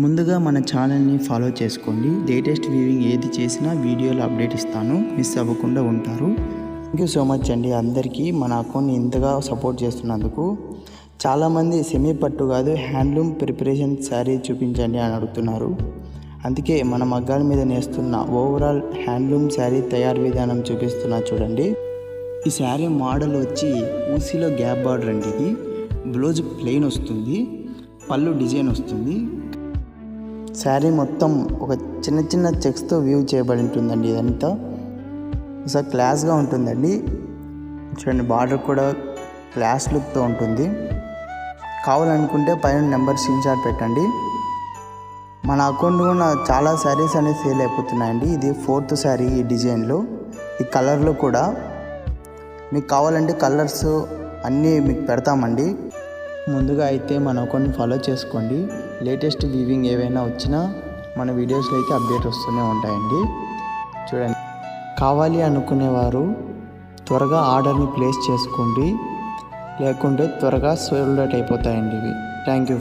ముందుగా మన ఛానల్ని ఫాలో చేసుకోండి. లేటెస్ట్ వ్యూవింగ్ ఏది చేసినా వీడియోలో అప్డేట్ ఇస్తాను, మిస్ అవ్వకుండా ఉంటారు. థ్యాంక్ యూ సో మచ్ అండి అందరికీ మన అకౌంట్ని ఇంతగా సపోర్ట్ చేస్తున్నందుకు. చాలామంది సెమీ పట్టు కాదు హ్యాండ్లూమ్ ప్రిపరేషన్ శారీ చూపించండి అని అడుగుతున్నారు. అందుకే మన మగ్గాల మీద నేస్తున్న ఓవరాల్ హ్యాండ్లూమ్ శారీ తయారు విధానం చూపిస్తున్నా చూడండి. ఈ శారీ మోడల్ వచ్చి ఊసీలో గ్యాప్ బార్డర్ అండి. ఇది బ్లౌజ్ ప్లెయిన్ వస్తుంది, పళ్ళు డిజైన్ వస్తుంది. శారీ మొత్తం ఒక చిన్న చిన్న చెక్స్తో వ్యూ చేయబడి ఉంటుందండి. ఇదంతా ఒకసారి క్లాస్గా ఉంటుందండి. చూడండి, బార్డర్ కూడా క్లాస్ లుక్తో ఉంటుంది. కావాలనుకుంటే పైన నెంబర్ స్క్రీన్ షాట్ పెట్టండి. మన అకౌంట్ కూడా చాలా శారీస్ అనేది సేల్ అయిపోతున్నాయండి. ఇది 4th శారీ ఈ డిజైన్లో, ఈ కలర్లో కూడా. మీకు కావాలంటే కలర్స్ అన్నీ మీకు పెడతామండి. ముందుగా అయితే మన అకౌంట్ని ఫాలో చేసుకోండి. లేటెస్ట్ వీవింగ్ ఏవైనా వచ్చినా మన వీడియోస్లో అయితే అప్డేట్ వస్తూనే ఉంటాయండి. చూడండి, కావాలి అనుకునేవారు త్వరగా ఆర్డర్ని ప్లేస్ చేసుకోండి, లేకుంటే త్వరగా సోల్డ్ అవుట్ అయిపోతాయండి ఇవి. Thank you.